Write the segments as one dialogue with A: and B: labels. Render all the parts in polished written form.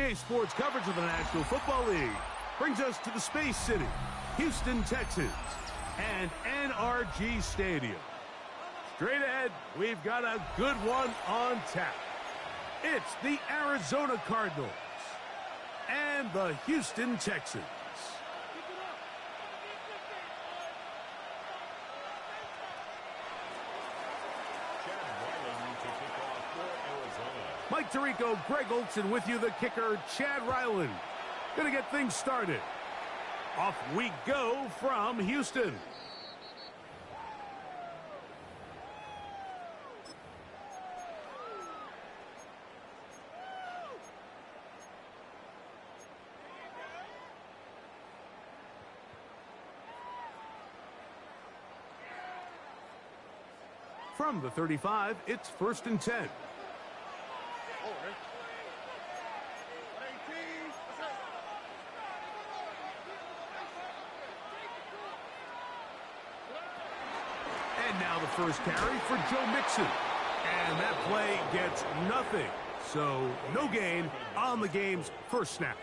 A: EA Sports coverage of the National Football League brings us to the Space City, Houston, Texas, and NRG Stadium. Straight ahead, we've got a good one on tap. It's the Arizona Cardinals and the Houston Texans. Mike Tirico, Greg Olson with you, the kicker, Chad Ryland. Gonna get things started. Off we go from Houston. From the 35, it's 1st and 10. And now the first carry for Joe Mixon. And that play gets nothing. So no gain on the game's first snap.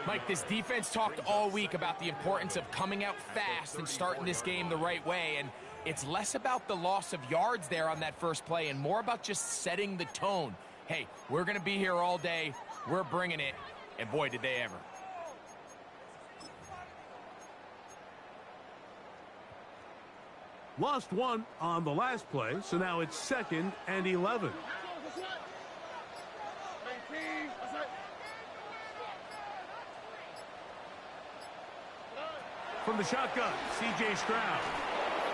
B: Mike, this defense talked all week about the importance of coming out fast and starting this game the right way. And it's less about the loss of yards there on that first play and more about just setting the tone. Hey, we're going to be here all day. We're bringing it. And boy, did they ever.
A: Lost one on the last play, so now it's 2nd and 11. From the shotgun, C.J. Stroud.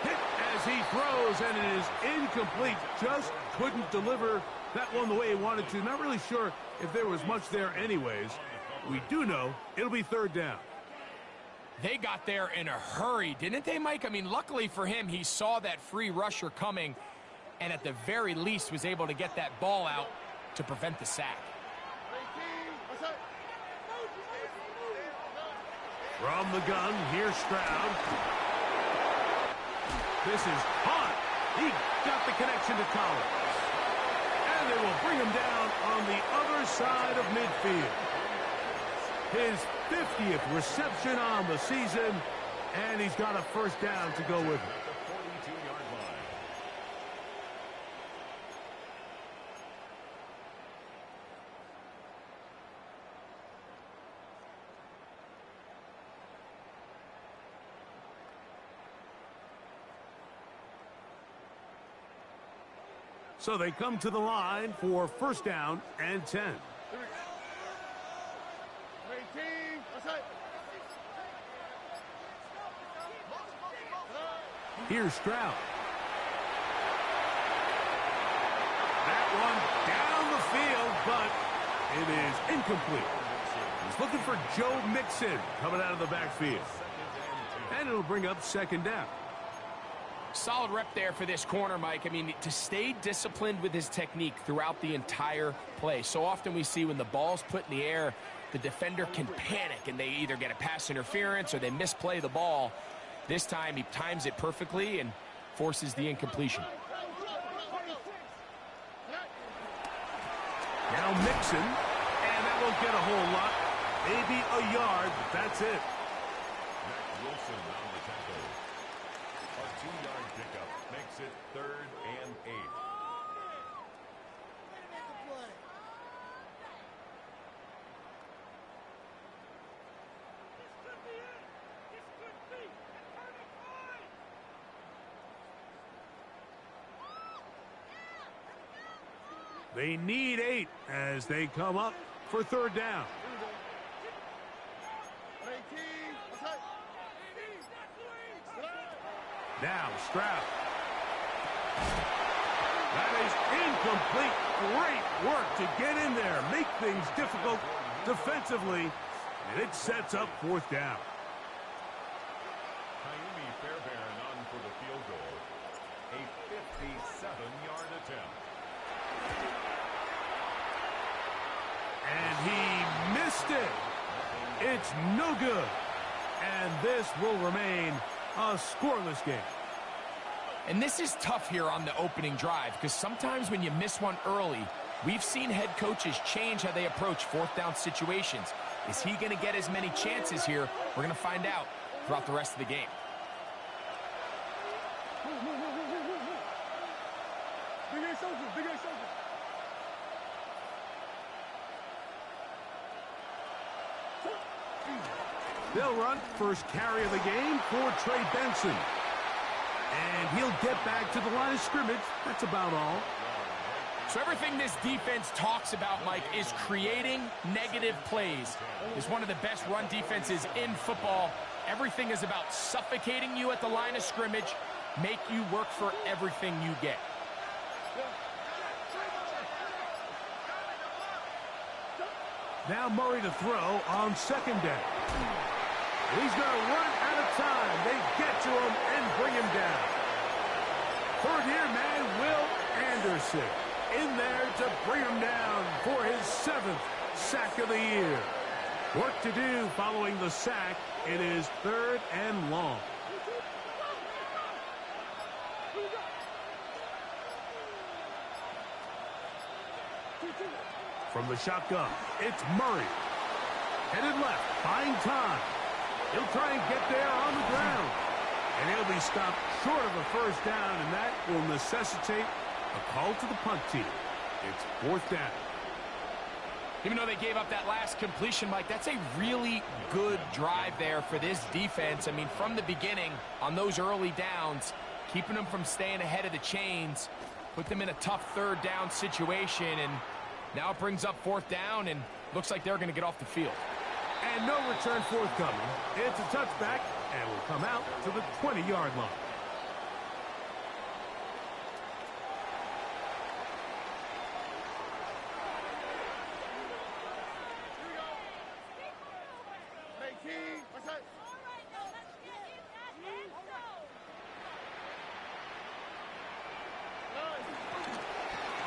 A: Hit as he throws, and it is incomplete. Just couldn't deliver that one the way he wanted to. Not really sure if there was much there anyways. We do know it'll be 3rd down.
B: They got there in a hurry, didn't they, Mike? I mean, luckily for him, he saw that free rusher coming and at the very least was able to get that ball out to prevent the sack.
A: From the gun, here's Stroud. This is hot. He got the connection to Collins. And they will bring him down on the other side of midfield. His 50th reception on the season, and he's got a 1st down to go with it. So they come to the line for 1st down and 10. Here's Stroud. That one down the field, but it is incomplete. He's looking for Joe Mixon coming out of the backfield. And it'll bring up 2nd down.
B: Solid rep there for this corner, Mike. I mean, to stay disciplined with his technique throughout the entire play. So often we see when the ball's put in the air, the defender can panic and they either get a pass interference or they misplay the ball. This time he times it perfectly and forces the incompletion.
A: Now Mixon, and that won't get a whole lot. Maybe a yard, but that's it.
C: Wilson on the tackle. A 2-yard pickup makes it 3rd and 8.
A: They need 8 as they come up for 3rd down. Now Stroud. That is incomplete. Great work to get in there, make things difficult defensively, and it sets up 4th down.
C: Fairbairn on for the field goal. A 57-yard attempt.
A: And he missed it. It's no good. And this will remain a scoreless game.
B: And this is tough here on the opening drive because sometimes when you miss one early, We've seen head coaches change how they approach fourth down situations. Is he going to get as many chances here? We're going to find out throughout the rest of the game.
A: They'll run first carry of the game for Trey Benson. And he'll get back to the line of scrimmage. That's about all.
B: So everything this defense talks about, Mike, is creating negative plays. It's one of the best run defenses in football. Everything is about suffocating you at the line of scrimmage, make you work for everything you get.
A: Now Murray to throw on second down. He's going to run out of time. They get to him and bring him down. Third-year man, Will Anderson, in there to bring him down for his 7th sack of the year. Work to do following the sack. It is 3rd and long. From the shotgun, it's Murray. Headed left, buying time. He'll try and get there on the ground. And he'll be stopped short of a first down, and that will necessitate a call to the punt team. It's 4th down.
B: Even though they gave up that last completion, Mike, that's a really good drive there for this defense. I mean, from the beginning, on those early downs, keeping them from staying ahead of the chains, put them in a tough 3rd down situation, and now it brings up 4th down, and looks like they're going to get off the field.
A: And no return forthcoming. It's a touchback, and will come out to the 20-yard line.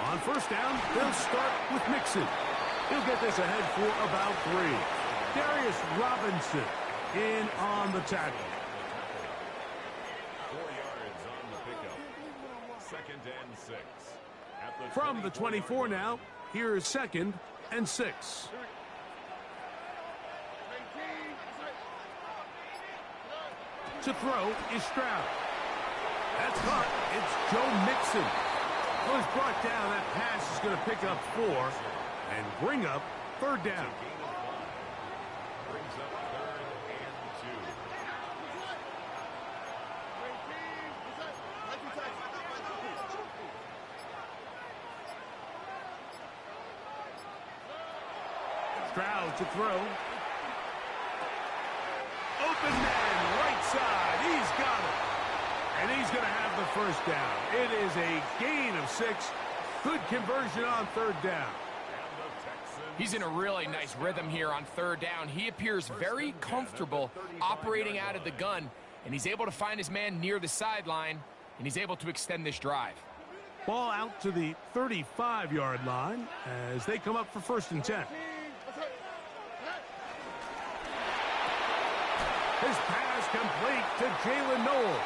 A: On first down, they'll start with Mixon. He'll get this ahead for about 3. Darius Robinson in on the tackle.
C: 4 yards on the pickup. 2nd and 6. At the
A: From the 24 now, here's 2nd and 6. To throw is Stroud. That's caught. It's Joe Mixon. Was brought down. That pass is going to pick up 4 and bring up 3rd down.
C: Brings up 3rd and 2.
A: Stroud to throw. Open man, right side. He's got it. And he's going to have the first down. It is a gain of 6. Good conversion on 3rd down.
B: He's in a really nice rhythm here on 3rd down. He appears very comfortable operating out of the gun, and he's able to find his man near the sideline, and he's able to extend this drive.
A: Ball out to the 35-yard line as they come up for 1st and 10. His pass complete to Jalen Noel.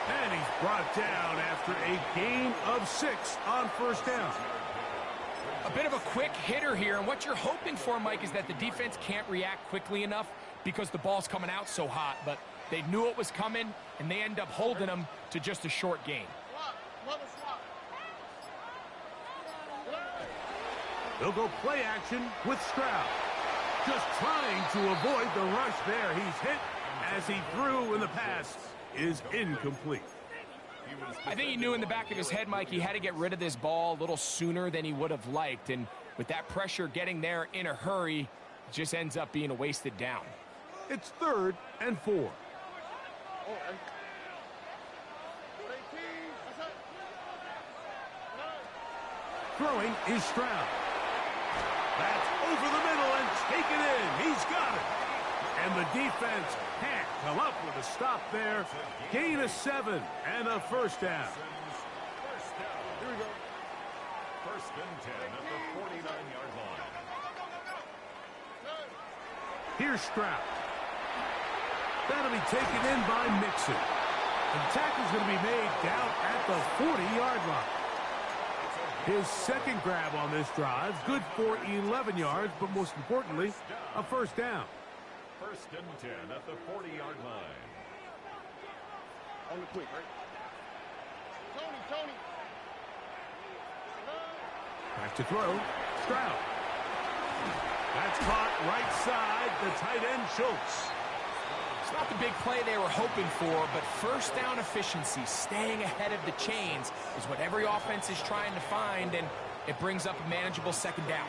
A: And he's brought down after a gain of 6 on 1st down.
B: A bit of a quick hitter here, and what you're hoping for, Mike, is that the defense can't react quickly enough because the ball's coming out so hot. But they knew it was coming, and they end up holding them to just a short gain.
A: They'll go play action with Stroud. Just trying to avoid the rush there. He's hit as he threw, and the pass is incomplete.
B: I think he knew in the back of his head, Mike, he had to get rid of this ball a little sooner than he would have liked. And with that pressure getting there in a hurry, it just ends up being a wasted down.
A: It's 3rd and 4. Throwing is Stroud. That's over the middle and taken in. He's got it. And the defense can't come up with a stop there. Gain of 7 and a 1st down.
C: Here we go. 1st and 10 at the 49-yard line.
A: Here's Stroud. That'll be taken in by Mixon. The tackle's going to be made down at the 40-yard line. His second grab on this drive, good for 11 yards, but most importantly, a first down.
C: 1st and 10 at the 40-yard line.
D: On the quick, right? Tony.
A: Back to throw. Stroud. That's caught right side. The tight end, Schultz.
B: It's not the big play they were hoping for, but first down efficiency, staying ahead of the chains, is what every offense is trying to find, and it brings up a manageable second down.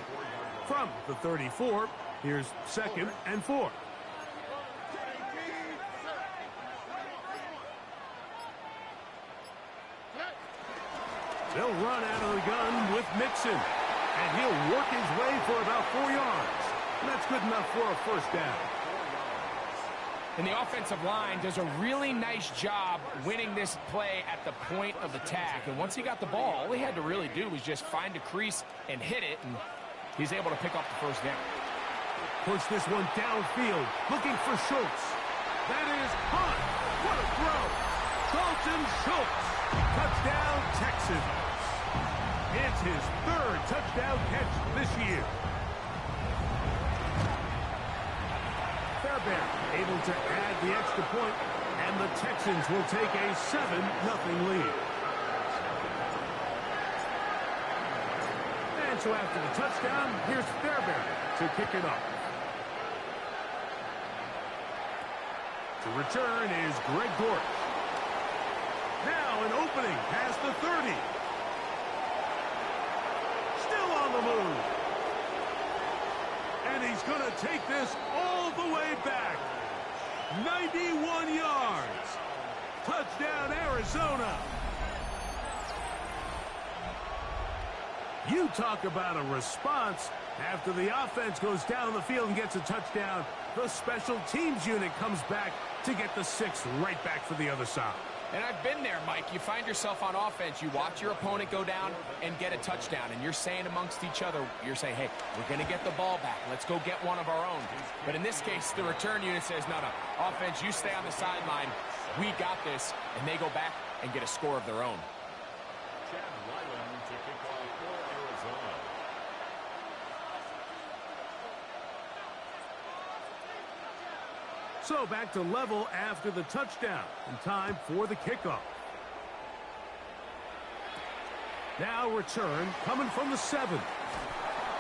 A: From the 34, here's 2nd and 4. They'll run out of the gun with Mixon, and he'll work his way for about 4 yards. And that's good enough for a first down.
B: And the offensive line does a really nice job winning this play at the point of attack. And once he got the ball, all he had to really do was just find a crease and hit it, and he's able to pick up the first down.
A: Push this one downfield, looking for Schultz. That is caught. What a throw. Dalton Schultz. Touchdown, Texans. It's his 3rd touchdown catch this year. Fairbairn able to add the extra point, and the Texans will take a 7-0 lead. And so after the touchdown, here's Fairbairn to kick it off. To return is Greg Dortch. Now an opening past the 30. Still on the move. And he's going to take this all the way back. 91 yards. Touchdown, Arizona. You talk about a response. After the offense goes down the field and gets a touchdown, the special teams unit comes back to get the 6th right back for the other side.
B: And I've been there, Mike. You find yourself on offense, you watch your opponent go down and get a touchdown, and you're saying amongst each other, you're saying, hey, we're going to get the ball back. Let's go get one of our own. But in this case, the return unit says, no, offense, you stay on the sideline. We got this. And they go back and get a score of their own.
C: Chad Ryland to kick off for Arizona.
A: So back to level after the touchdown, and time for the kickoff. Now return coming from the 7.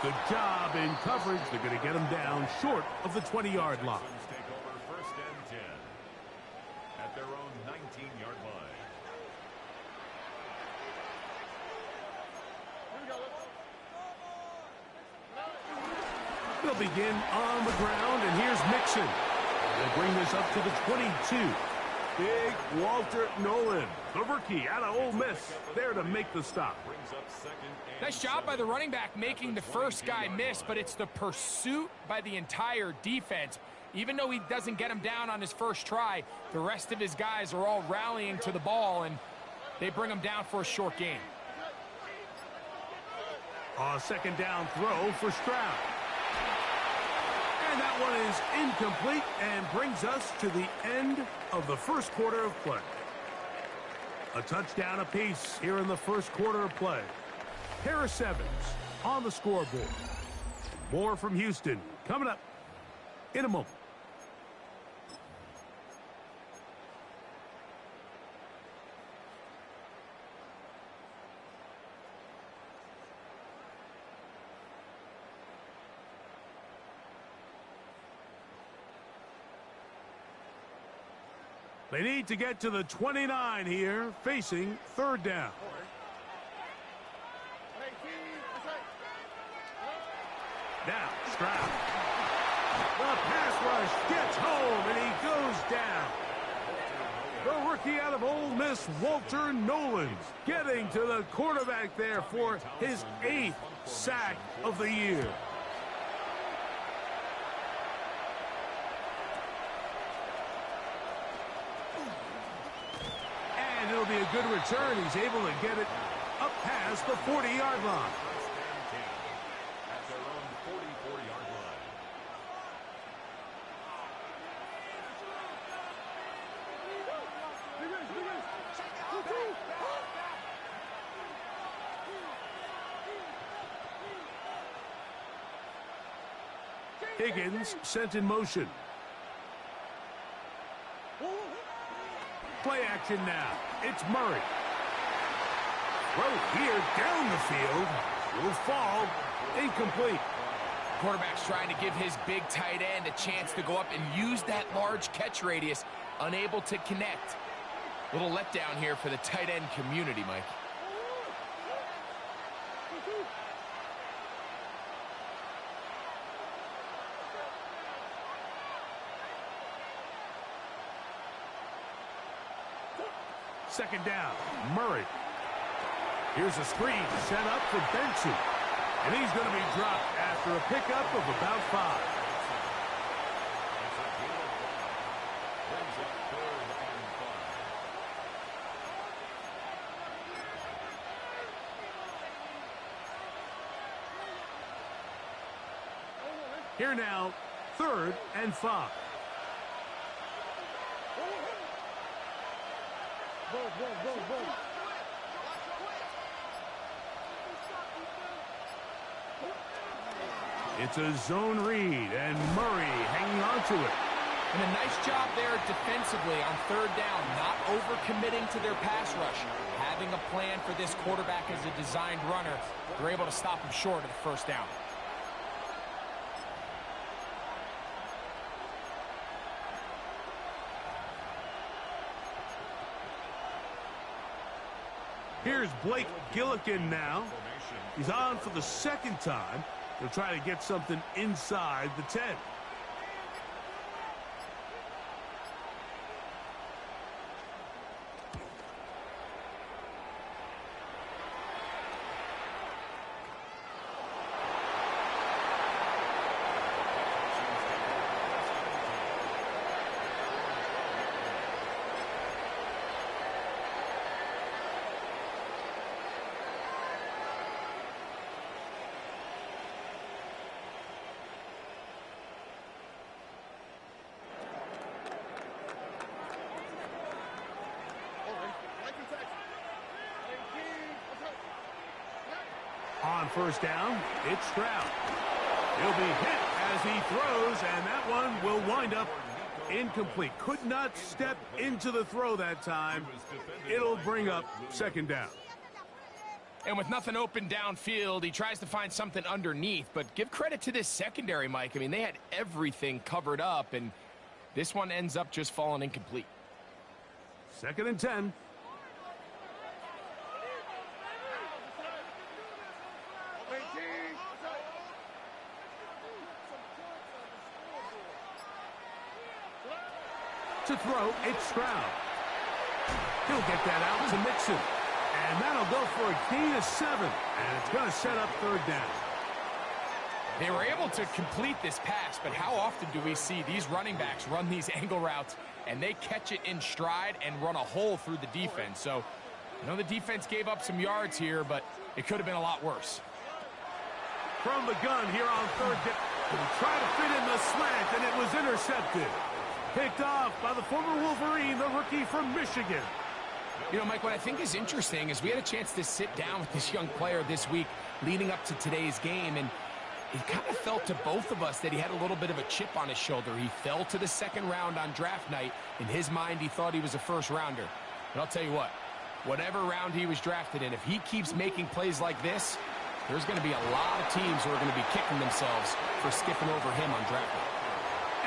A: Good job in coverage. They're going to get him down short of the 20-yard line.
C: Texans take over 1st and 10 at their own 19-yard line.
A: They'll begin on the ground, and here's Mixon. They bring this up to the 22. Big Walter Nolan, the rookie out of Ole Miss, there to make the stop.
C: Brings up 2nd and
B: Nice job by the running back making the first guy miss, but it's the pursuit by the entire defense. Even though he doesn't get him down on his first try, the rest of his guys are all rallying to the ball, and they bring him down for a short gain.
A: A 2nd down throw for Stroud. And that one is incomplete and brings us to the end of the first quarter of play. A touchdown apiece here in the first quarter of play. Harris Evans on the scoreboard. More from Houston coming up in a moment. They need to get to the 29 here, facing 3rd down. Now, Stroud. The pass rush gets home, and he goes down. The rookie out of Ole Miss, Walter Nolan, getting to the quarterback there for his 8th sack of the year. And it'll be a good return. He's able to get it up past the 40-yard line.
C: at their own 44-yard line.
A: Higgins sent in motion. Play action now. It's Murray. Throw here down the field. Will fall. Incomplete.
B: Quarterback's trying to give his big tight end a chance to go up and use that large catch radius. Unable to connect. Little letdown here for the tight end community, Mike.
A: Second down, Murray. Here's a screen set up for Benson. And he's going to be dropped after a pickup of about 5. Here now, 3rd and 5. It's a zone read, and Murray hanging on to it.
B: And a nice job there defensively on 3rd down, not overcommitting to their pass rush. Having a plan for this quarterback as a designed runner, they're able to stop him short of the 1st down.
A: Here's Blake Gillikin now. He's on for the 2nd time. They'll try to get something inside the 10. On 1st down, it's Stroud. He'll be hit as he throws, and that one will wind up incomplete. Could not step into the throw that time. It'll bring up 2nd down.
B: And with nothing open downfield, he tries to find something underneath. But give credit to this secondary, Mike. I mean, they had everything covered up, and this one ends up just falling incomplete.
A: 2nd and 10. To throw, it's Stroud. He'll get that out to Mixon. And that'll go for a gain of 7. And it's going to set up 3rd down.
B: They were able to complete this pass, but how often do we see these running backs run these angle routes and they catch it in stride and run a hole through the defense? So, I know the defense gave up some yards here, but it could have been a lot worse.
A: From the gun here on 3rd down. Try to fit in the slant, and it was intercepted. Picked off by the former Wolverine, the rookie from Michigan.
B: You know, Mike, what I think is interesting is we had a chance to sit down with this young player this week leading up to today's game, and it kind of felt to both of us that he had a little bit of a chip on his shoulder. He fell to the 2nd round on draft night. In his mind, he thought he was a 1st rounder. But I'll tell you what, whatever round he was drafted in, if he keeps making plays like this, there's going to be a lot of teams who are going to be kicking themselves for skipping over him on draft night.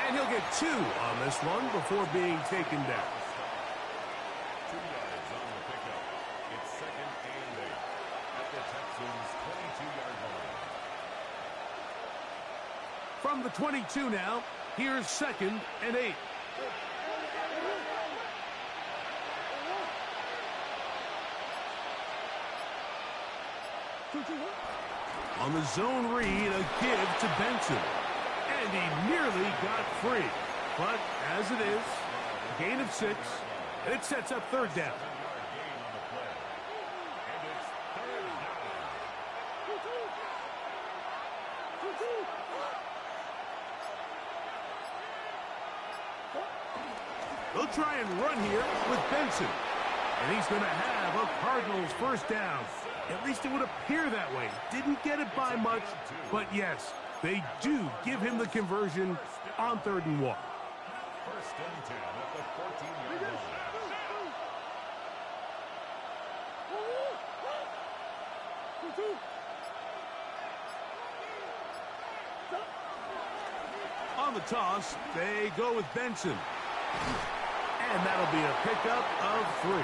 A: And he'll get 2 on this one before being taken down.
C: 2 yards on the pickup. It's 2nd and 8 at the Texans' 22-yard line.
A: From the 22 now, here's 2nd and 8. On the zone read, a give to Benson. And he nearly got free. But as it is, a gain of 6, and it sets up 3rd down. They'll try and run here with Benson. And he's going to have a Cardinals 1st down. At least it would appear that way. Didn't get it by much, but yes, They do give him the conversion on 3rd and 1.
C: First and 10 at the 14-yard line.
A: On the toss, they go with Benson. And that'll be a pickup of 3.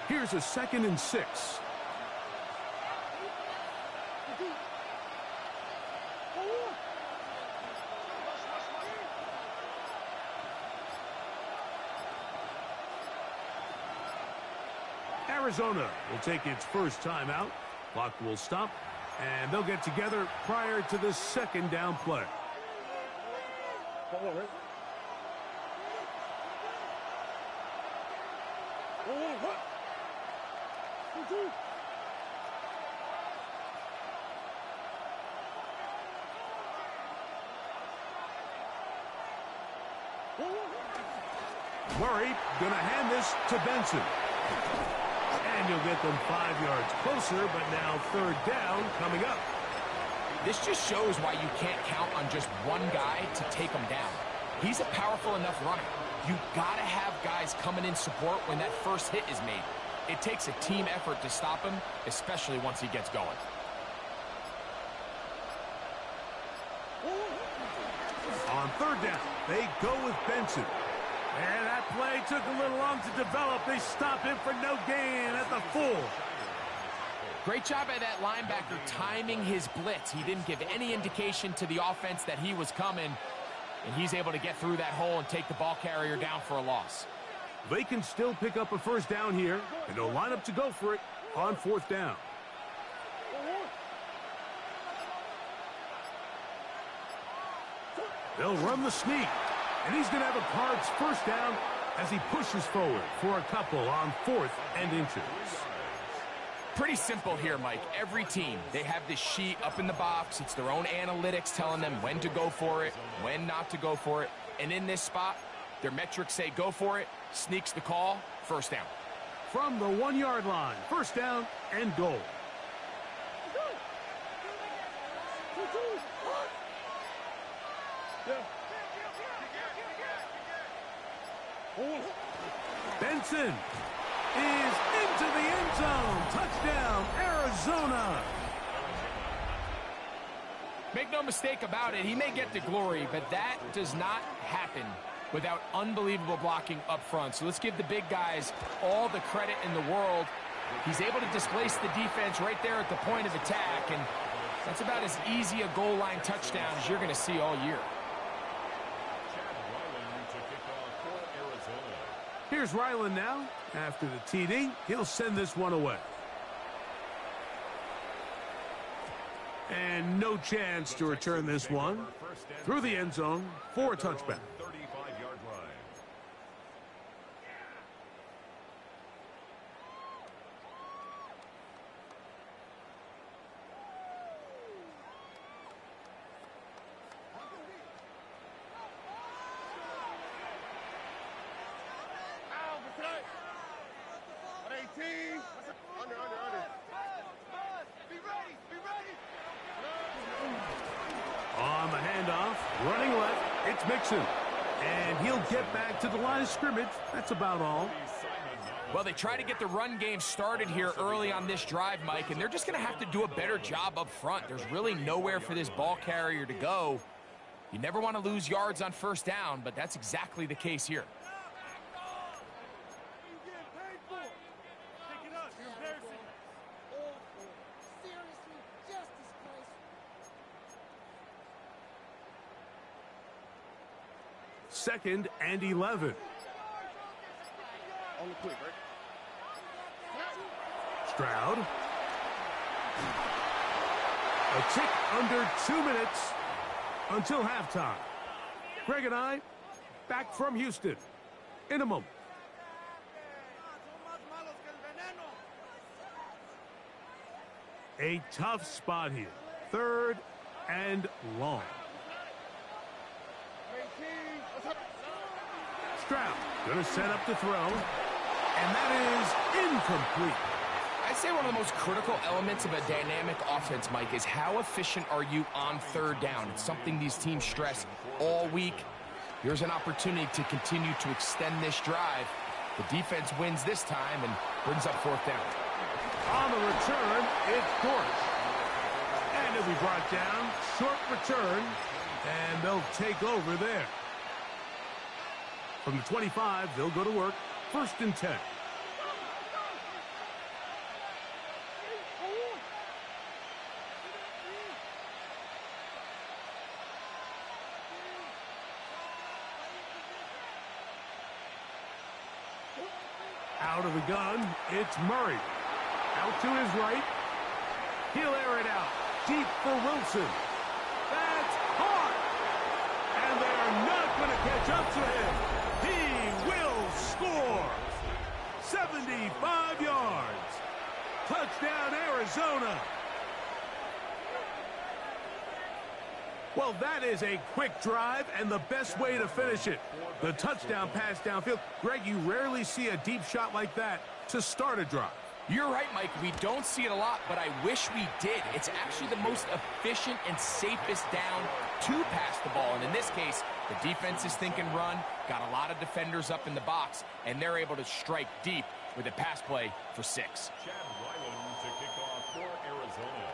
A: Here's a 2nd and 6. Arizona will take its first timeout. Clock will stop, and they'll get together prior to the 2nd down play. Murray gonna hand this to Benson. And you'll get them 5 yards closer, but now 3rd down coming up.
B: This just shows why you can't count on just one guy to take him down. He's a powerful enough runner. You gotta have guys coming in support when that first hit is made. It takes a team effort to stop him, especially once he gets going.
A: On 3rd down, they go with Benson. And that play took a little long to develop. They stop him for no gain at the 4.
B: Great job by that linebacker timing his blitz. He didn't give any indication to the offense that he was coming, and he's able to get through that hole and take the ball carrier down for a loss.
A: They can still pick up a first down here, and they'll line up to go for it on 4th down. They'll run the sneak, and he's going to have a Cards first down as he pushes forward for a couple on 4th and inches.
B: Pretty simple here, Mike. Every team, they have this sheet up in the box. It's their own analytics telling them when to go for it, when not to go for it. And in this spot, their metrics say go for it, sneaks the call, first down.
A: From the 1-yard line, first down and goal. Benson is into the end zone. Touchdown, Arizona.
B: Make no mistake about it, he may get the glory, but that does not happen without unbelievable blocking up front. So let's give the big guys all the credit in the world. He's able to displace the defense right there at the point of attack, and that's about as easy a goal line touchdown as you're going to see all year.
A: Here's Ryland now. After the TD, he'll send this one away. And no chance to return this one through the end zone for a touchback.
C: 35-yard line.
A: On the handoff, running left, it's Mixon. And he'll get back to the line of scrimmage. That's about all.
B: Well, they try to get the run game started here early on this drive, Mike, and they're just going to have to do a better job up front. There's really nowhere for this ball carrier to go. You never want to lose yards on first down, but that's exactly the case here.
A: Second and 11.
D: On the quick, right?
A: Stroud. A tick under 2 minutes until halftime. Greg and I back from Houston in a moment. A tough spot here. 3rd and long. Stroud going to set up to throw. And that is incomplete.
B: I'd say one of the most critical elements of a dynamic offense, Mike, is how efficient are you on third down. It's something these teams stress all week. Here's an opportunity to continue to extend this drive. The defense wins this time and brings up fourth down.
A: On the return, it's Dortch. And it'll be brought down, short return, and they'll take over there. From the 25, they'll go to work, 1st and 10. Out of the gun, it's Murray. Out to his right. He'll air it out. Deep for Wilson. That's hard. And they are not going to catch up to him. He will score. 75 yards. Touchdown, Arizona. Well, that is a quick drive and the best way to finish it. The touchdown pass downfield. Greg, you rarely see a deep shot like that to start a drive.
B: You're right, Mike. We don't see it a lot, but I wish we did. It's actually the most efficient and safest down to pass the ball. And in this case, the defense is thinking run, got a lot of defenders up in the box, and they're able to strike deep with a pass play for 6.
C: Chad Ryland to kick off for Arizona.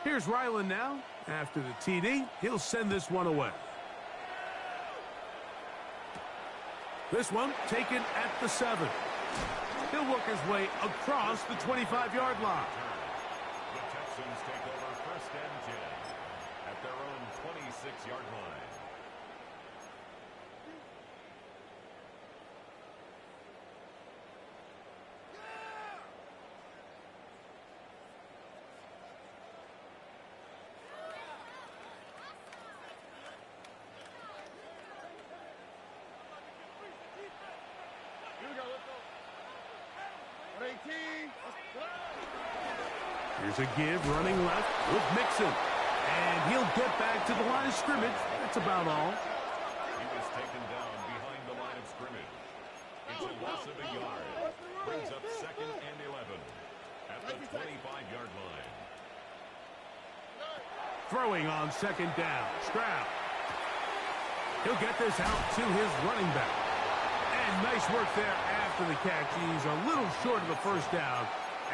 A: Here's Ryland now. After the TD, he'll send this one away. This one taken at the 7. He'll work his way across the 25-yard line.
C: The Texans take over 1st and 10 at their own 26-yard line.
A: Here's a give running left with Mixon. And he'll get back to the line of scrimmage. That's about all.
C: He was taken down behind the line of scrimmage. It's a loss of a yard. Brings up 2nd and 11 at the 25-yard line.
A: Throwing on 2nd down. Stroud. He'll get this out to his running back. And nice work there after the catch. He's a little short of the 1st down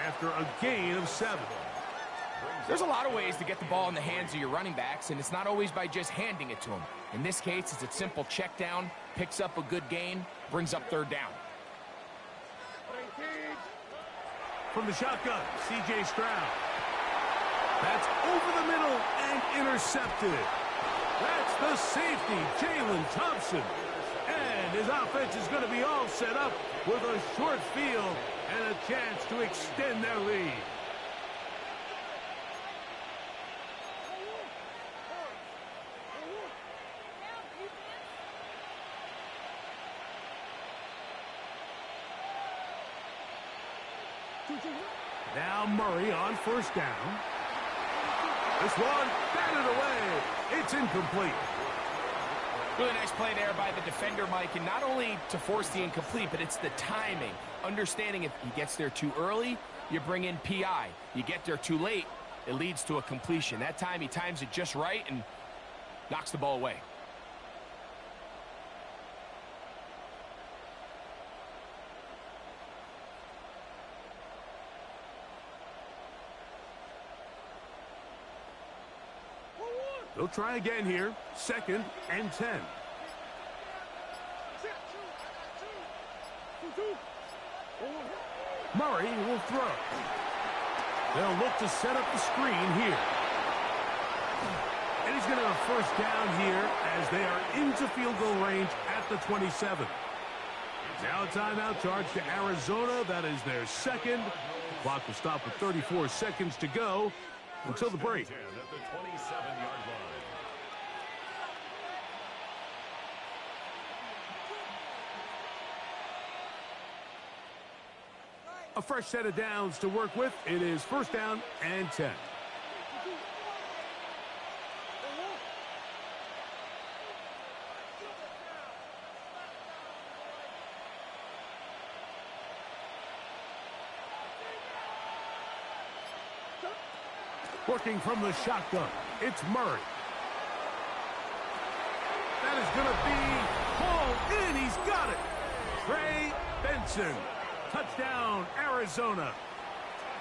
A: after a gain of 7.
B: There's a lot of ways to get the ball in the hands of your running backs, and it's not always by just handing it to them. In this case, it's a simple check down, picks up a good gain, brings up 3rd down.
A: From the shotgun, C.J. Stroud. That's over the middle and intercepted. That's the safety, Jalen Thompson. And his offense is going to be all set up with a short field and a chance to extend their lead. Now Murray on 1st down. This one batted away. It's incomplete.
B: Really nice play there by the defender, Mike, and not only to force the incomplete, but it's the timing. Understanding if he gets there too early, you bring in PI. You get there too late, it leads to a completion. That time he times it just right and knocks the ball away.
A: They'll try again here. 2nd and 10. Murray will throw. They'll look to set up the screen here. And he's going to have a 1st down here as they are into field goal range at the 27. Now a timeout charge to Arizona. That is their 2nd. The clock will stop with 34 seconds to go until the break.
C: At the 27-yard line.
A: A fresh set of downs to work with. It is 1st down and 10. Working from the shotgun, it's Murray. That is going to be pulled in. He's got it. Trey Benson. Touchdown, Arizona.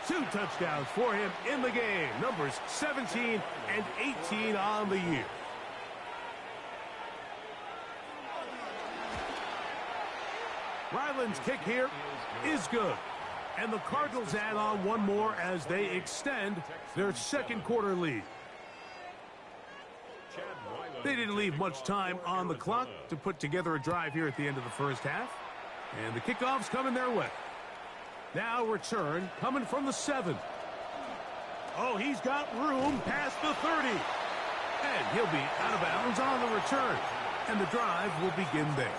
A: 2 touchdowns for him in the game. Numbers 17 and 18 on the year. Ryland's kick here is good. And the Cardinals add on one more as they extend their second quarter lead. They didn't leave much time on the clock to put together a drive here at the end of the first half. And the kickoff's coming their way. Now return coming from the 7. Oh, he's got room past the 30. And he'll be out of bounds on the return. And the drive will begin there.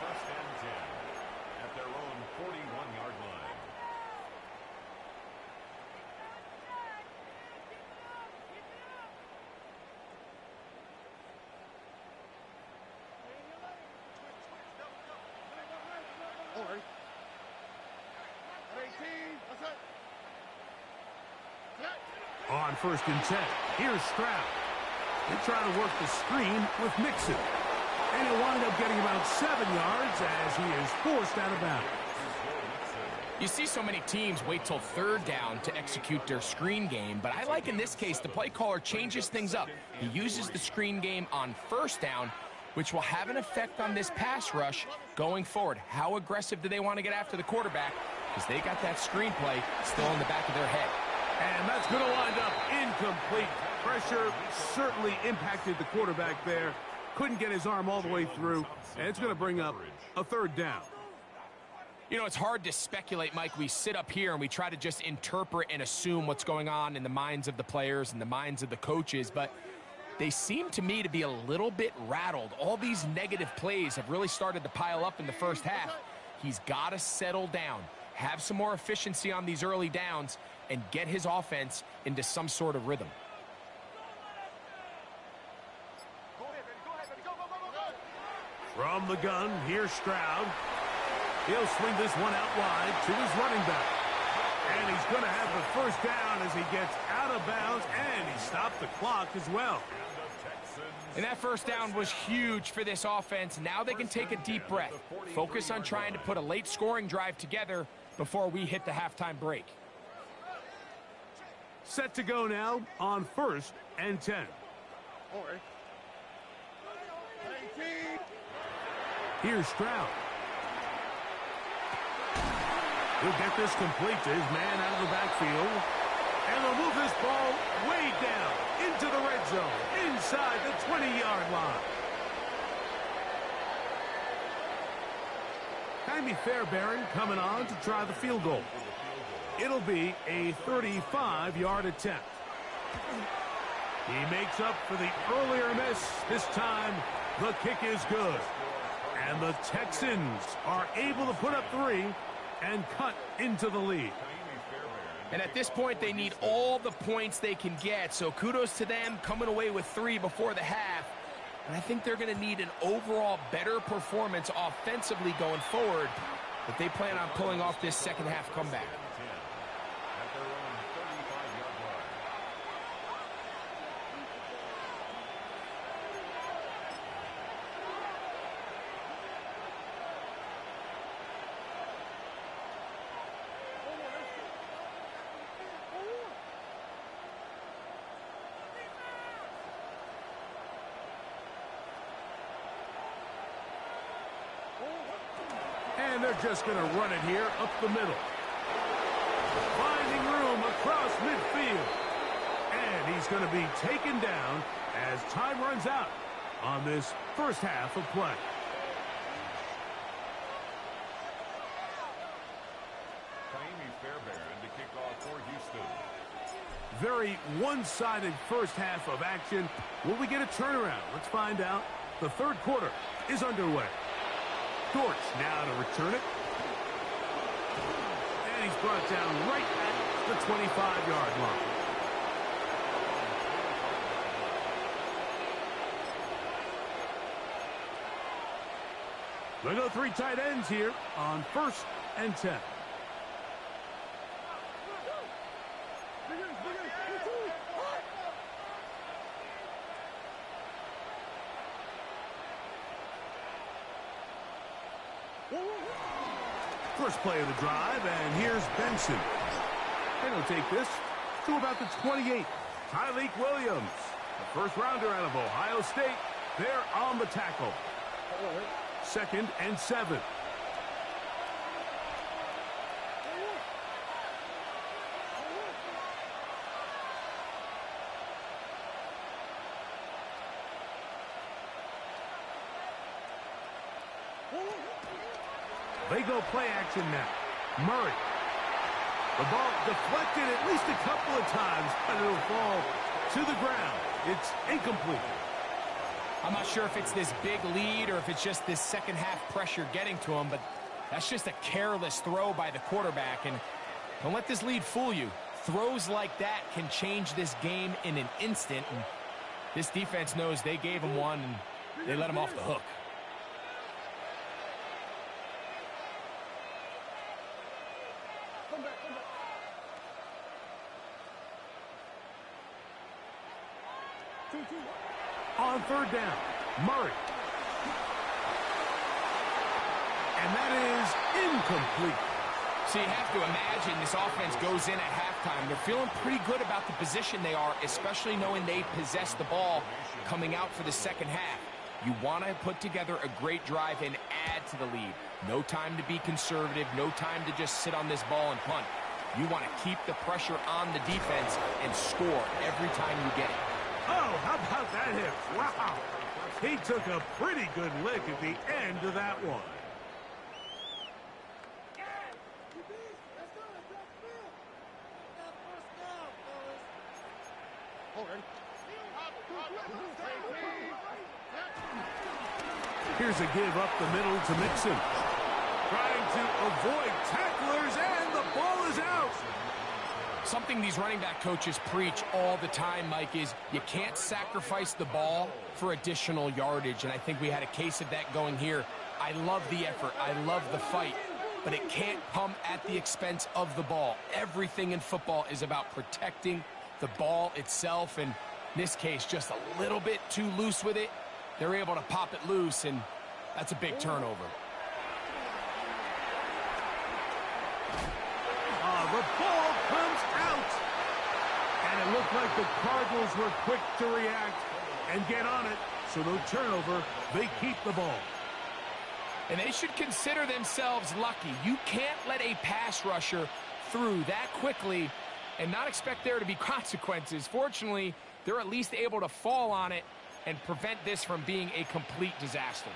C: First and 10 at their own 41-yard line.
D: All right. 18. That's it.
A: On first and 10, here's Stroud. They try to work the screen with Mixon. And he'll wind up getting about 7 yards as he is forced out of bounds.
B: You see so many teams wait till third down to execute their screen game, but I like in this case the play caller changes things up. He uses the screen game on first down, which will have an effect on this pass rush going forward. How aggressive do they want to get after the quarterback? Because they got that screen play still in the back of their head.
A: And that's going to wind up incomplete. Pressure certainly impacted the quarterback there. Couldn't get his arm all the way through, and it's going to bring up a third down.
B: You know, it's hard to speculate, Mike. We sit up here and we try to just interpret and assume what's going on in the minds of the players and the minds of the coaches, but they seem to me to be a little bit rattled. All these negative plays have really started to pile up in the first half. He's got to settle down, have some more efficiency on these early downs, and get his offense into some sort of rhythm.
A: From the gun, here's Stroud. He'll swing this one out wide to his running back. And he's going to have the first down as he gets out of bounds, and he stopped the clock as well.
B: And that first down was huge for this offense. Now they can take a deep breath, focus on trying to put a late scoring drive together before we hit the halftime break.
A: Set to go now on first and 10.
D: All right. 18.
A: Here's Stroud. He'll get this complete to his man out of the backfield. And they'll move this ball way down into the red zone, inside the 20-yard line. Jaime Fairbairn coming on to try the field goal. It'll be a 35-yard attempt. He makes up for the earlier miss. This time, the kick is good. And the Texans are able to put up 3 and cut into the lead.
B: And at this point, they need all the points they can get. So kudos to them coming away with 3 before the half. And I think they're going to need an overall better performance offensively going forward if they plan on pulling off this second half comeback.
A: And they're just going to run it here up the middle. Finding room across midfield. And he's going to be taken down as time runs out on this first half of play.
C: Jaime Fairbairn to kick off for Houston.
A: Very one-sided first half of action. Will we get a turnaround? Let's find out. The third quarter is underway. Dortch now to return it. And he's brought down right at the 25-yard line. They go 3 tight ends here on first and 10. first play of the drive, and here's Benson. And he'll take this to about the 28. Tyleek Williams, the first rounder out of Ohio State, there on the tackle. 2nd and 7. They go play action now. Murray. The ball deflected at least a couple of times, but it'll fall to the ground. It's incomplete.
B: I'm not sure if it's this big lead or if it's just this second half pressure getting to him, but that's just a careless throw by the quarterback. And don't let this lead fool you. Throws like that can change this game in an instant. And this defense knows they gave him one, and they let him off the hook.
A: On 3rd down, Murray. And that is incomplete.
B: So you have to imagine this offense goes in at halftime. They're feeling pretty good about the position they are, especially knowing they possess the ball coming out for the second half. You want to put together a great drive and add to the lead. No time to be conservative, no time to just sit on this ball and punt. You want to keep the pressure on the defense and score every time you get it.
A: Oh, how about that hit? Wow. He took a pretty good lick at the end of that one. Here's a give up the middle to Mixon. Trying to avoid tacklers, and the ball is out.
B: Something these running back coaches preach all the time, Mike, is you can't sacrifice the ball for additional yardage, and I think we had a case of that going here. I love the effort. I love the fight, but it can't come at the expense of the ball. Everything in football is about protecting the ball itself, and in this case, just a little bit too loose with it. They're able to pop it loose, and that's a big turnover.
A: The ball comes out. And it looked like the Cardinals were quick to react and get on it. So no turnover. They keep the ball.
B: And they should consider themselves lucky. You can't let a pass rusher through that quickly and not expect there to be consequences. Fortunately, they're at least able to fall on it and prevent this from being a complete disaster.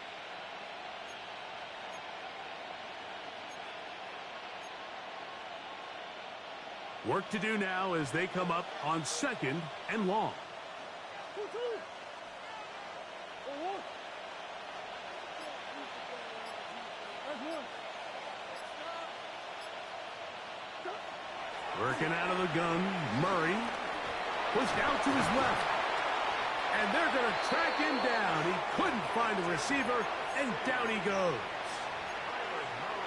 A: Work to do now as they come up on 2nd and long. Working out of the gun, Murray pushed out to his left. And they're going to track him down. He couldn't find a receiver, and down he goes.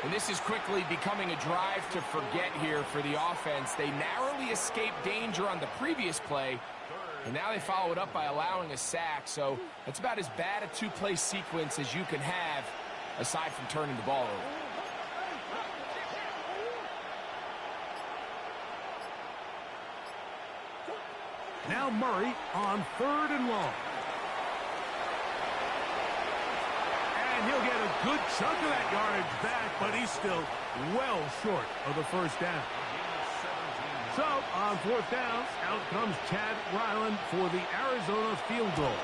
B: And this is quickly becoming a drive to forget here for the offense. They narrowly escaped danger on the previous play, and now they follow it up by allowing a sack. So that's about as bad a two-play sequence as you can have, aside from turning the ball over.
A: Now Murray on 3rd and long. And he'll get a good chunk of that yardage back, but he's still well short of the first down. So, on 4th down, out comes Chad Ryland for the Arizona field goal.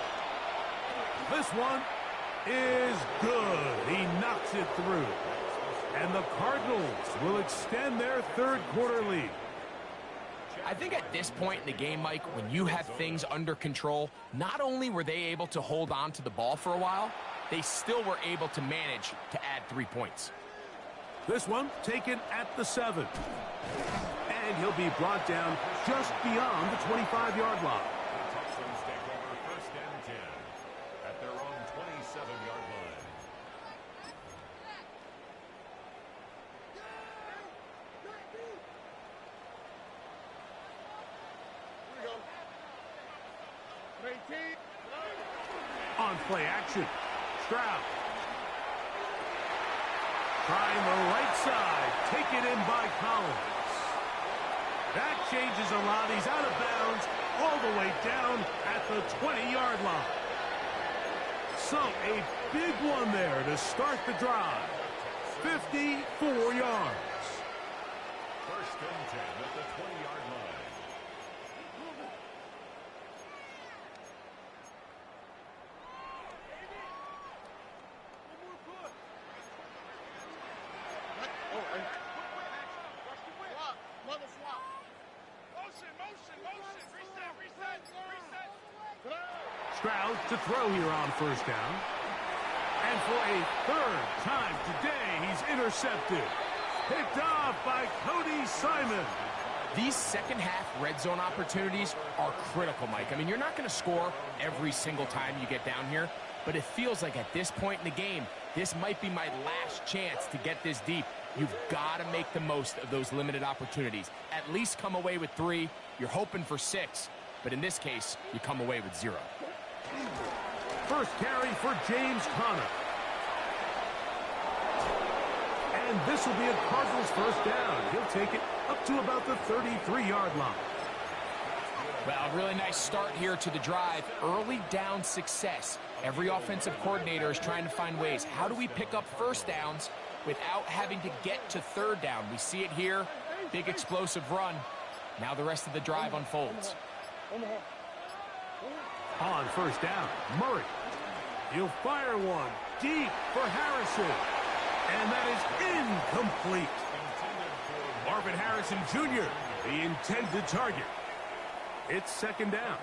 A: This one is good. He knocks it through. And the Cardinals will extend their 3rd quarter lead.
B: I think at this point in the game, Mike, when you have things under control, not only were they able to hold on to the ball for a while, they still were able to manage to add 3 points.
A: This one taken at the 7. And he'll be brought down just beyond the 25-yard line.
C: The Texans take over 1st and 10 at their own 27-yard line.
A: On play action, Stroud. Trying the right side. Taken in by Collins. That changes a lot. He's out of bounds all the way down at the 20-yard line. So a big one there to start the drive. 54 yards.
C: First and 10 at the 20-yard line.
A: Stroud to throw here on first down. And for a third time today, he's intercepted. Picked off by Cody Simon.
B: These second-half red zone opportunities are critical, Mike. I mean, you're not going to score every single time you get down here, but it feels like at this point in the game, this might be my last chance to get this deep. You've got to make the most of those limited opportunities. At least come away with 3. You're hoping for 6, but in this case, you come away with 0.
A: First carry for James Conner. And this will be a Cardinals first down. He'll take it up to about the 33-yard line.
B: Well, a really nice start here to the drive. Early down success. Every offensive coordinator is trying to find ways. How do we pick up first downs without having to get to third down? We see it here. Big explosive run. Now the rest of the drive unfolds.
A: On first down, Murray. He'll fire one deep for Harrison. And that is incomplete. Marvin Harrison Jr., the intended target. It's second down.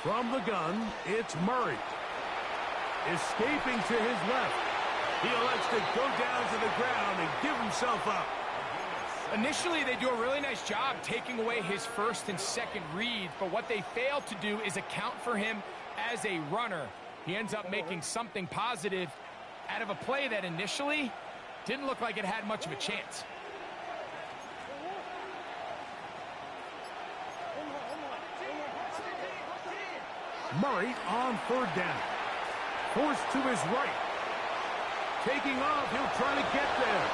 A: From the gun, it's Murray. Escaping to his left. He elects to go down to the ground and give himself up.
B: Initially, they do a really nice job taking away his first and second reads, but what they fail to do is account for him as a runner. He ends up making something positive out of a play that initially didn't look like it had much of a chance.
A: Murray on third down. Forced to his right. Taking off, he'll try to get there.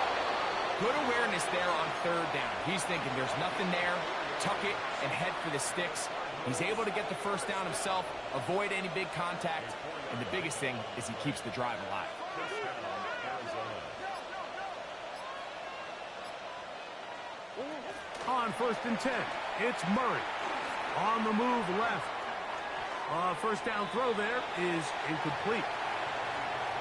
B: Good awareness there on third down. He's thinking there's nothing there, tuck it, and head for the sticks. He's able to get the first down himself, avoid any big contact, and the biggest thing is he keeps the drive alive.
A: On first and 10, it's Murray. On the move left. First down throw there is incomplete.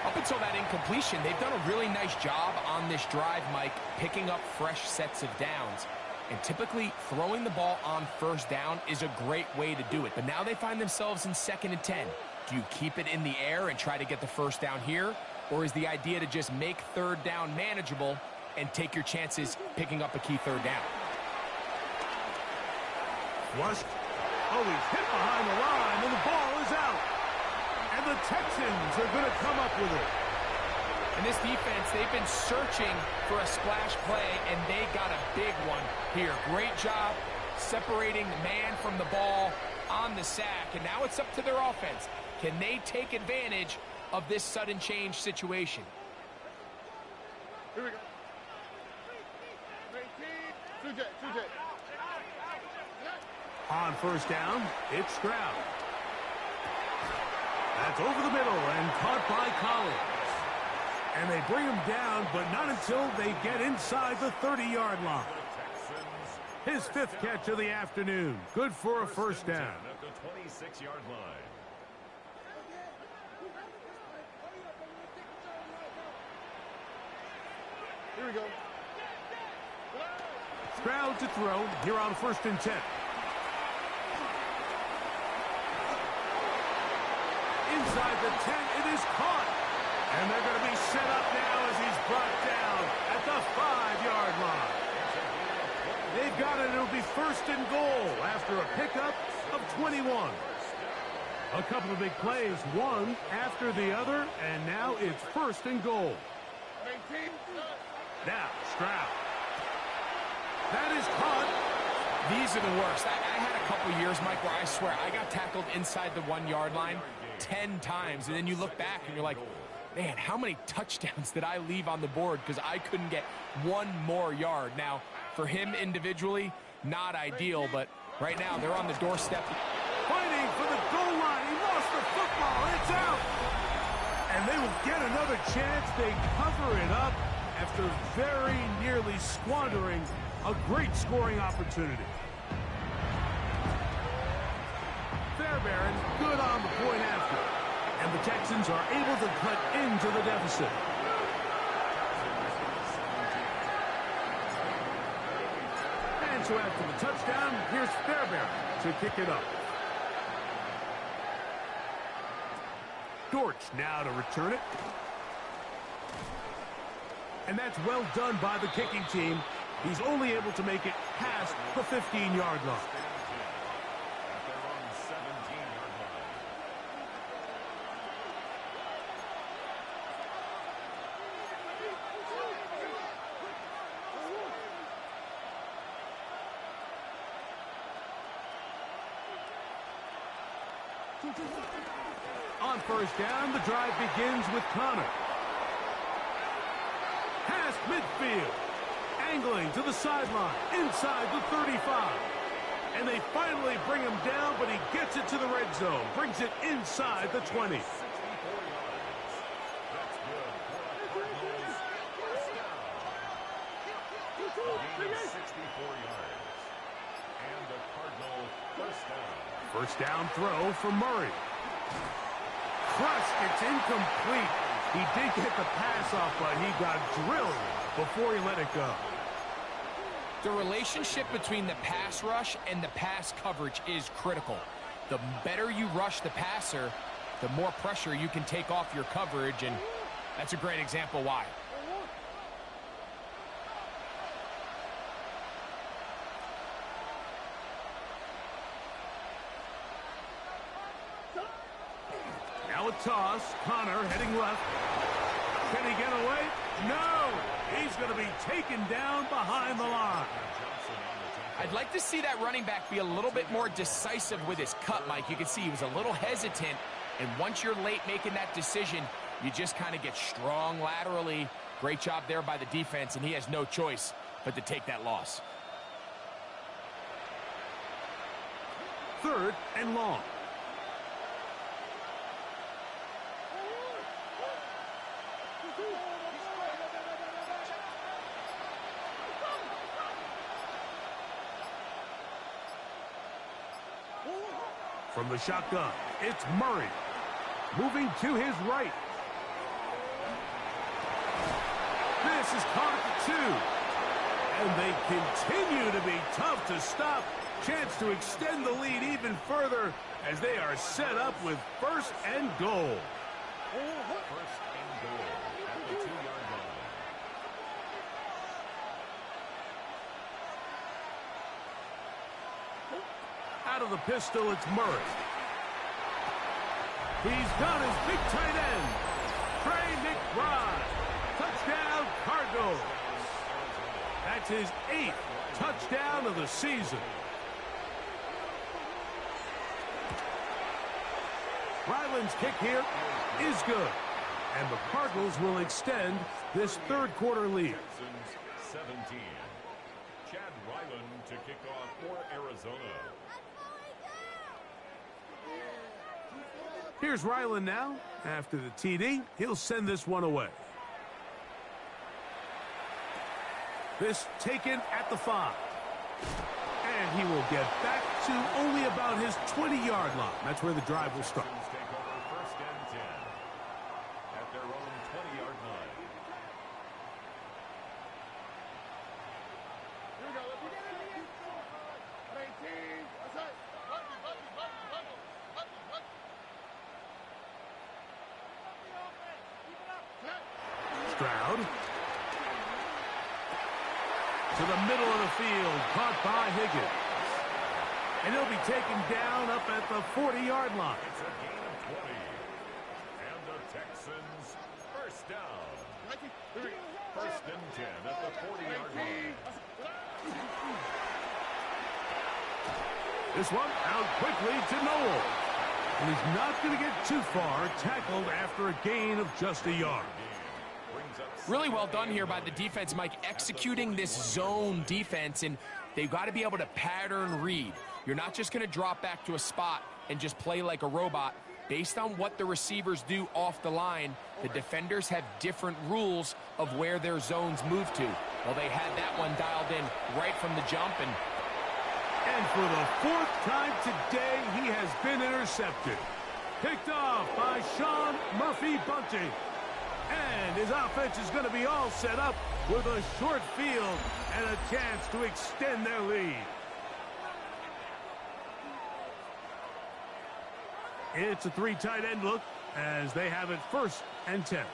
B: Up until that incompletion, they've done a really nice job on this drive, Mike, picking up fresh sets of downs. And typically, throwing the ball on first down is a great way to do it. But now they find themselves in second and 10. Do you keep it in the air and try to get the first down here? Or is the idea to just make third down manageable and take your chances picking up a key third down?
A: Flushed. Oh, he's hit behind the line, and the ball is out. And the Texans are going to come up with it.
B: And this defense, they've been searching for a splash play, and they got a big one here. Great job separating the man from the ball on the sack. And now it's up to their offense. Can they take advantage of this sudden change situation?
D: Here we go. 2J.
A: On first down, it's Stroud. That's over the middle and caught by Collins. And they bring him down, but not until they get inside the 30-yard line. His fifth catch of the afternoon. Good for a first down.
C: At the 26-yard line.
D: Here we go.
A: Stroud to throw here on first and 10. Inside the 10, it is caught. And they're going to be set up now as he's brought down at the 5-yard line. They've got it. It'll be first and goal after a pickup of 21. A couple of big plays, one after the other, and now it's first and goal. Now, Stroud. That is caught.
B: These are the worst. I had a couple years, Mike, where I swear I got tackled inside the 1 yard line 10 times. And then you look back and you're like, man, how many touchdowns did I leave on the board because I couldn't get one more yard? Now, for him individually, not ideal, but right now they're on the doorstep.
A: Fighting for the goal line. He lost the football. It's out. And they will get another chance. They cover it up after very nearly squandering a great scoring opportunity. Fairbairn good on the point after. And the Texans are able to cut into the deficit. And so after the touchdown, here's Fairbairn to kick it up. Dortch now to return it. And that's well done by the kicking team. He's only able to make it past the 15-yard line. On first down, the drive begins with Connor. Past midfield. Angling to the sideline, inside the 35. And they finally bring him down, but he gets it to the red zone. Brings it inside the 20. First down throw for Murray. Crushed, it's incomplete. He did get the pass off, but he got drilled before he let it go.
B: The relationship between the pass rush and the pass coverage is critical. The better you rush the passer, the more pressure you can take off your coverage, and that's a great example why.
A: Now a toss. Connor heading left. Can he get away? No! He's going to be taken down behind the line.
B: I'd like to see that running back be a little bit more decisive with his cut, Mike. You can see he was a little hesitant, and once you're late making that decision, you just kind of get strong laterally. Great job there by the defense, and he has no choice but to take that loss.
A: Third and long. From the shotgun, it's Murray. Moving to his right. This is caught at the 2. And they continue to be tough to stop. Chance to extend the lead even further as they are set up with first and goal.
C: First and goal at the 2-yard line.
A: Out of the pistol, it's Murray. He's got his big tight end, Trey McBride. Touchdown, Cardinals. That's his 8th touchdown of the season. Ryland's kick here is good. And the Cardinals will extend this third-quarter lead.
C: Texans 17. Chad Ryland to kick off for Arizona.
A: Here's Ryland now. After the TD, he'll send this one away. This taken at the 5. And he will get back to only about his 20-yard line. That's where the drive will start.
C: Texans take over first and 10 at their own 20-yard line.
D: Here we go. 18. That's right.
A: Stroud. To the middle of the field. Caught by Higgins. And he'll be taken down up at the 40-yard line.
C: It's a gain of 20. And the Texans first down.
D: Here we go.
C: First and 10 at the 40-yard line.
A: This one out quickly to Noel. And he's not going to get too far, tackled after a gain of just a yard.
B: Really well done here by the defense, Mike, executing this zone defense, and they've got to be able to pattern read. You're not just going to drop back to a spot and just play like a robot. Based on what the receivers do off the line, the defenders have different rules of where their zones move to. Well, they had that one dialed in right from the jump, and
A: for the fourth time today, he has been intercepted. Picked off by Sean Murphy-Bunting. And his offense is going to be all set up with a short field and a chance to extend their lead. It's a three tight end look as they have it first and 10.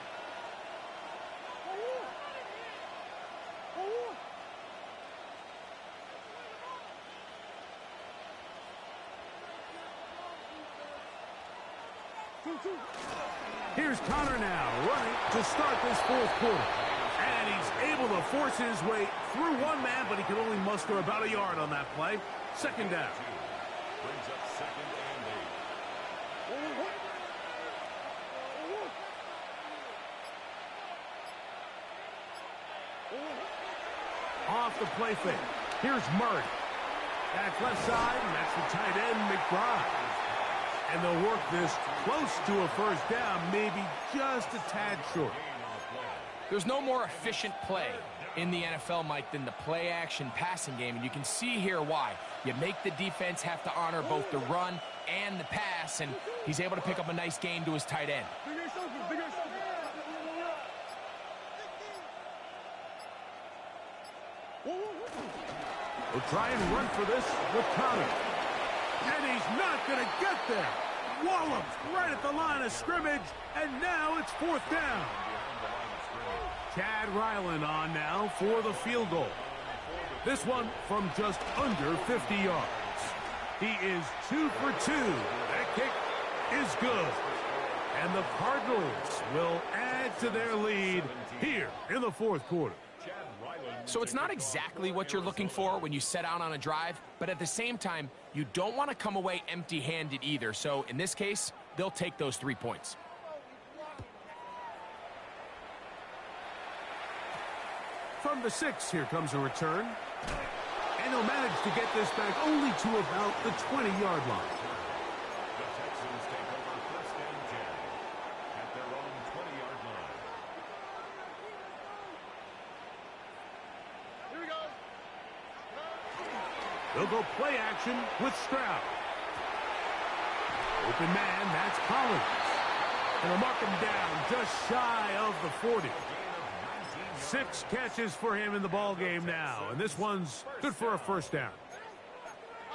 A: Here's Connor now running to start this fourth quarter. And he's able to force his way through one man, but he can only muster about a yard on that play. Second down.
C: Brings up second and 8.
A: Off the play fake. Here's Murray. That's left side, and that's the tight end, McBride. And they'll work this close to a first down, maybe just a tad short.
B: There's no more efficient play in the NFL, Mike, than the play-action passing game, and you can see here why. You make the defense have to honor both the run and the pass, and he's able to pick up a nice gain to his tight end.
A: We'll try and run for this with Connor. And he's not going to get there. Walloped right at the line of scrimmage, and now it's fourth down. Chad Ryland on now for the field goal. This one from just under 50 yards. He is 2 for 2. That kick is good. And the Cardinals will add to their lead here in the fourth quarter.
B: So it's not exactly what you're looking for when you set out on a drive, but at the same time, you don't want to come away empty-handed either. So in this case, they'll take those 3 points.
A: From the 6, here comes a return. And he'll manage to get this back only to about the 20-yard line.
C: The Texans take over first and 10 at their own 20-yard line.
D: Here we go.
A: They'll go play action with Stroud. Open man, that's Collins. And they'll mark him down just shy of the 40. 6 catches for him in the ball game now, and this one's good for a first down.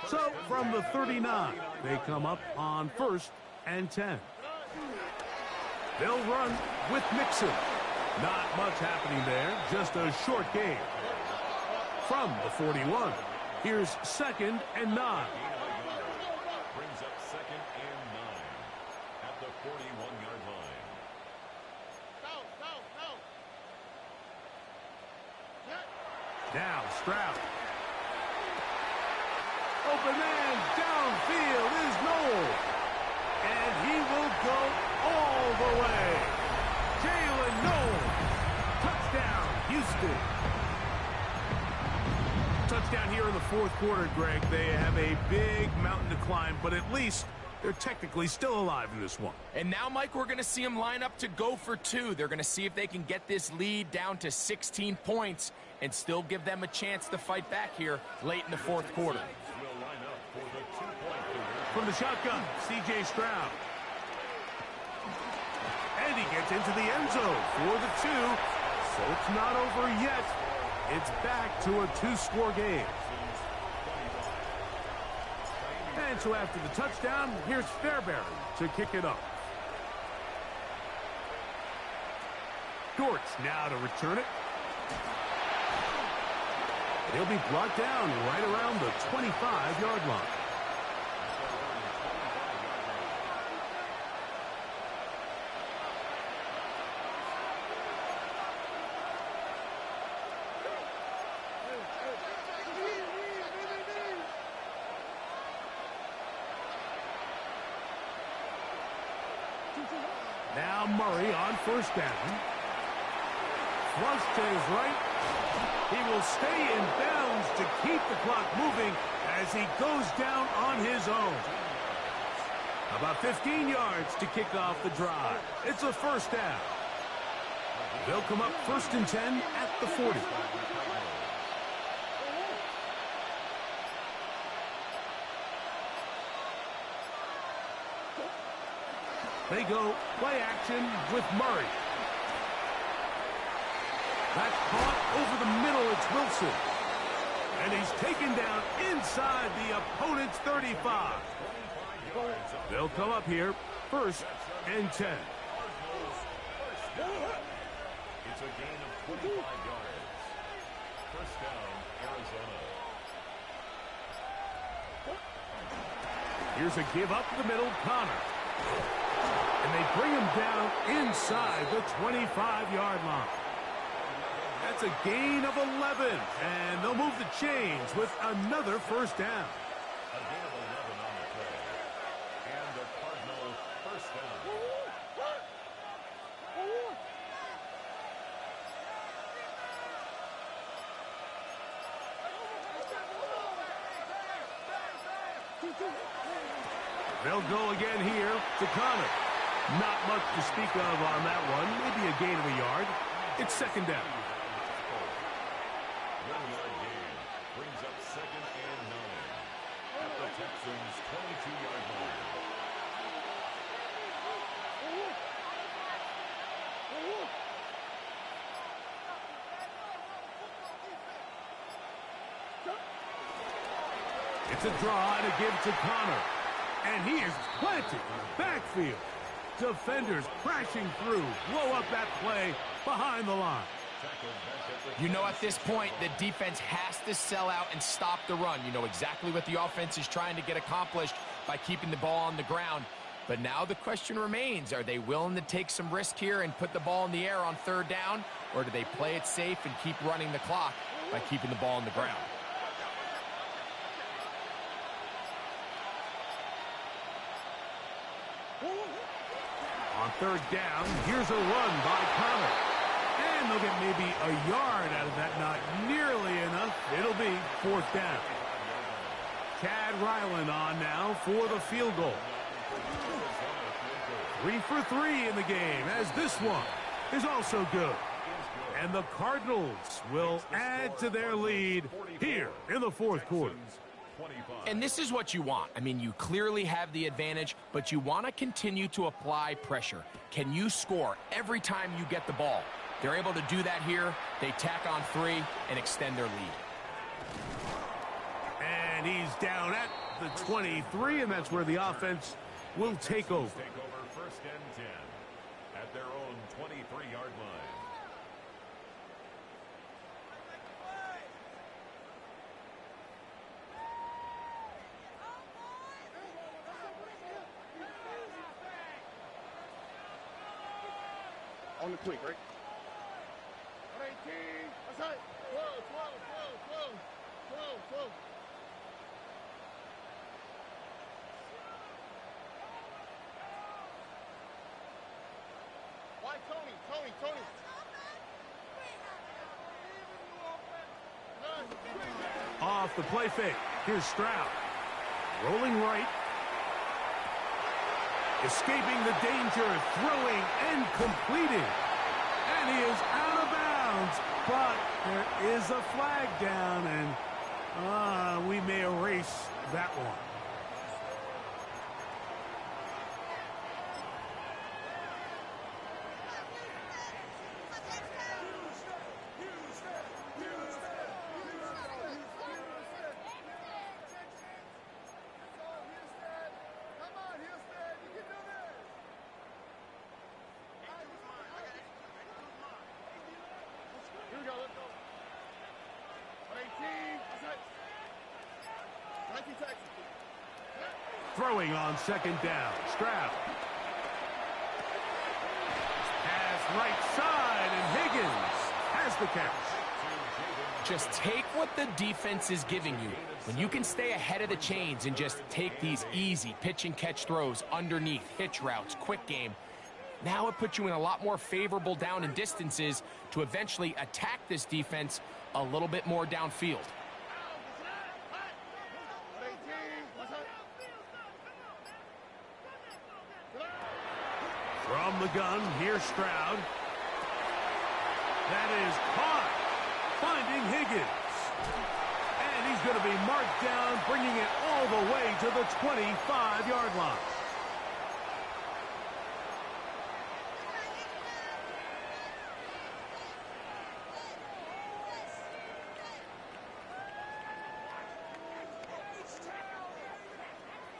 A: So from the 39, they come up on first and 10. They'll run with Mixon. Not much happening there, just a short gain. From the 41, here's second and 9.
C: Brings up second and 9 at the 41-yard line.
A: Now Stroud. Open man downfield is Noel. And he will go all the way. Jalen Noel. Touchdown, Houston. Touchdown here in the fourth quarter, Greg. They have a big mountain to climb, but at least they're technically still alive in this one.
B: And now, Mike, we're going to see them line up to go for 2. They're going to see if they can get this lead down to 16 points and still give them a chance to fight back here late in the fourth quarter.
C: Will line up for the 2-point conversion.
A: From the shotgun, C.J. Stroud. And he gets into the end zone for the 2. So it's not over yet. It's back to a 2-score game. And so after the touchdown, here's Fairbairn to kick it up. Dortch now to return it. He'll be brought down right around the 25-yard line. Now Murray on first down. Flush to his right. He will stay in bounds to keep the clock moving as he goes down on his own. About 15 yards to kick off the drive. It's a first down. They'll come up 1st and 10 at the 40. They go play action with Murray. That's caught over the middle. It's Wilson. And he's taken down inside the opponent's 35. They'll come up here 1st and 10.
C: It's a gain of 25 yards. First down, Arizona.
A: Here's a give up the middle, Connor. And they bring him down inside the 25-yard line. That's a gain of 11. And they'll move the chains with another first down.
C: A gain of 11 on the play. And the Cardinals first down.
A: They'll go again here to Connor. Not much to speak of on that one. Maybe a gain of a yard. It's second down.
C: 1-yard gain brings up 2nd and 9 at the Texans' 22-yard line.
A: It's a draw and a give to Connor. And he is planted in the backfield. Defenders crashing through. Blow up that play behind the line.
B: You know, at this point, the defense has to sell out and stop the run. You know exactly what the offense is trying to get accomplished by keeping the ball on the ground. But now the question remains, are they willing to take some risk here and put the ball in the air on 3rd down? Or do they play it safe and keep running the clock by keeping the ball on the ground?
A: On 3rd down, here's a run by Connor. And they'll get maybe a yard out of that. Not nearly enough. It'll be 4th down. Chad Ryland on now for the field goal. 3 for 3 in the game, as this one is also good. And the Cardinals will add to their lead here in the 4th quarter.
B: And this is what you want. I mean, you clearly have the advantage, but you want to continue to apply pressure. Can you score every time you get the ball? They're able to do that here. They tack on 3 and extend their lead.
A: And he's down at the 23, and that's where the offense will take over.
C: Take over 1st and 10 at their own 23-yard line.
D: On the quick, right? 18. That's right. 12. Why Tony?
A: Off the play fake. Here's Stroud. Rolling right. Escaping the danger, throwing and completing. And he is out of bounds, but there is a flag down, and we may erase that one. Throwing on 2nd down. Stroud. Pass right side, and Higgins has the catch.
B: Just take what the defense is giving you. When you can stay ahead of the chains and just take these easy pitch and catch throws underneath, hitch routes, quick game, Now it puts you in a lot more favorable down and distances to eventually attack this defense a little bit more downfield.
A: From the gun, here's Stroud. That is caught, finding Higgins. And he's going to be marked down, bringing it all the way to the 25-yard line.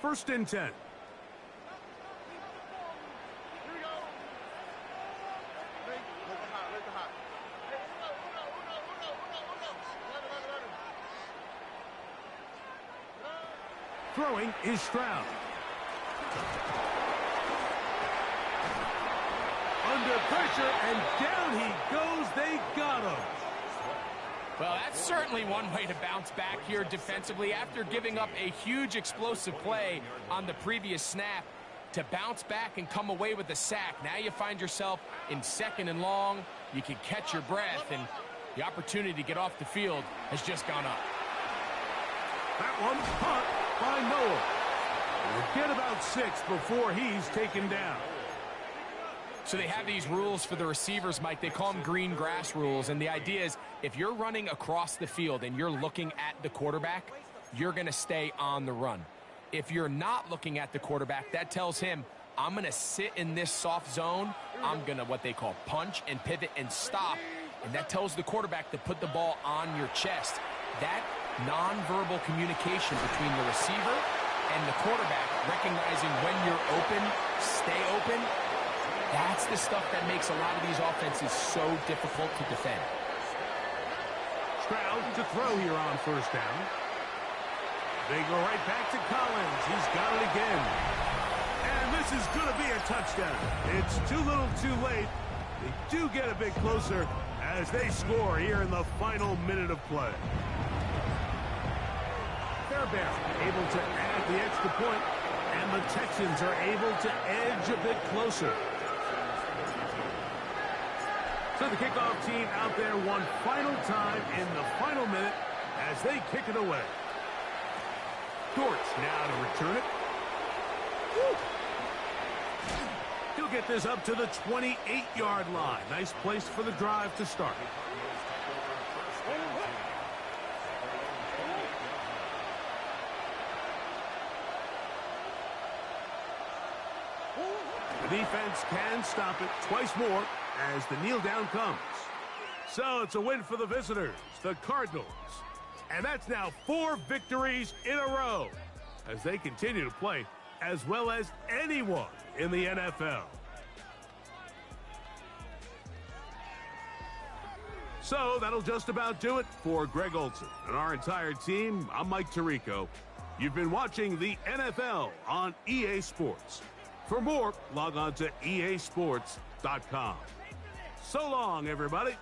A: First and 10. Throwing is Stroud. Under pressure, and down he goes. They got him.
B: Well, that's certainly one way to bounce back here defensively after giving up a huge explosive play on the previous snap. To bounce back and come away with a sack. Now you find yourself in second and long. You can catch your breath, and the opportunity to get off the field has just gone up.
A: That one's caught by Noah. We'll get about 6 before he's taken down.
B: So they have these rules for the receivers, Mike. They call them green grass rules. And the idea is if you're running across the field and you're looking at the quarterback, you're going to stay on the run. If you're not looking at the quarterback, that tells him, I'm going to sit in this soft zone. I'm going to what they call punch and pivot and stop. And that tells the quarterback to put the ball on your chest. That nonverbal communication between the receiver and the quarterback, recognizing when you're open, stay open, that's the stuff that makes a lot of these offenses so difficult to defend.
A: Stroud to throw here on first down. They go right back to Collins. He's got it again. And this is going to be a touchdown. It's too little too late. They do get a bit closer as they score here in the final minute of play. Fairbairn able to add the extra point, and the Texans are able to edge a bit closer. So the kickoff team out there one final time in the final minute as they kick it away. Dortch now to return it. Woo. He'll get this up to the 28-yard line. Nice place for the drive to start. The defense can stop it twice more as the kneel down comes. So it's a win for the visitors, the Cardinals. And that's now 4 victories in a row as they continue to play as well as anyone in the NFL. So that'll just about do it for Greg Olson and our entire team. I'm Mike Tirico. You've been watching the NFL on EA Sports. For more, log on to easports.com. So long, everybody.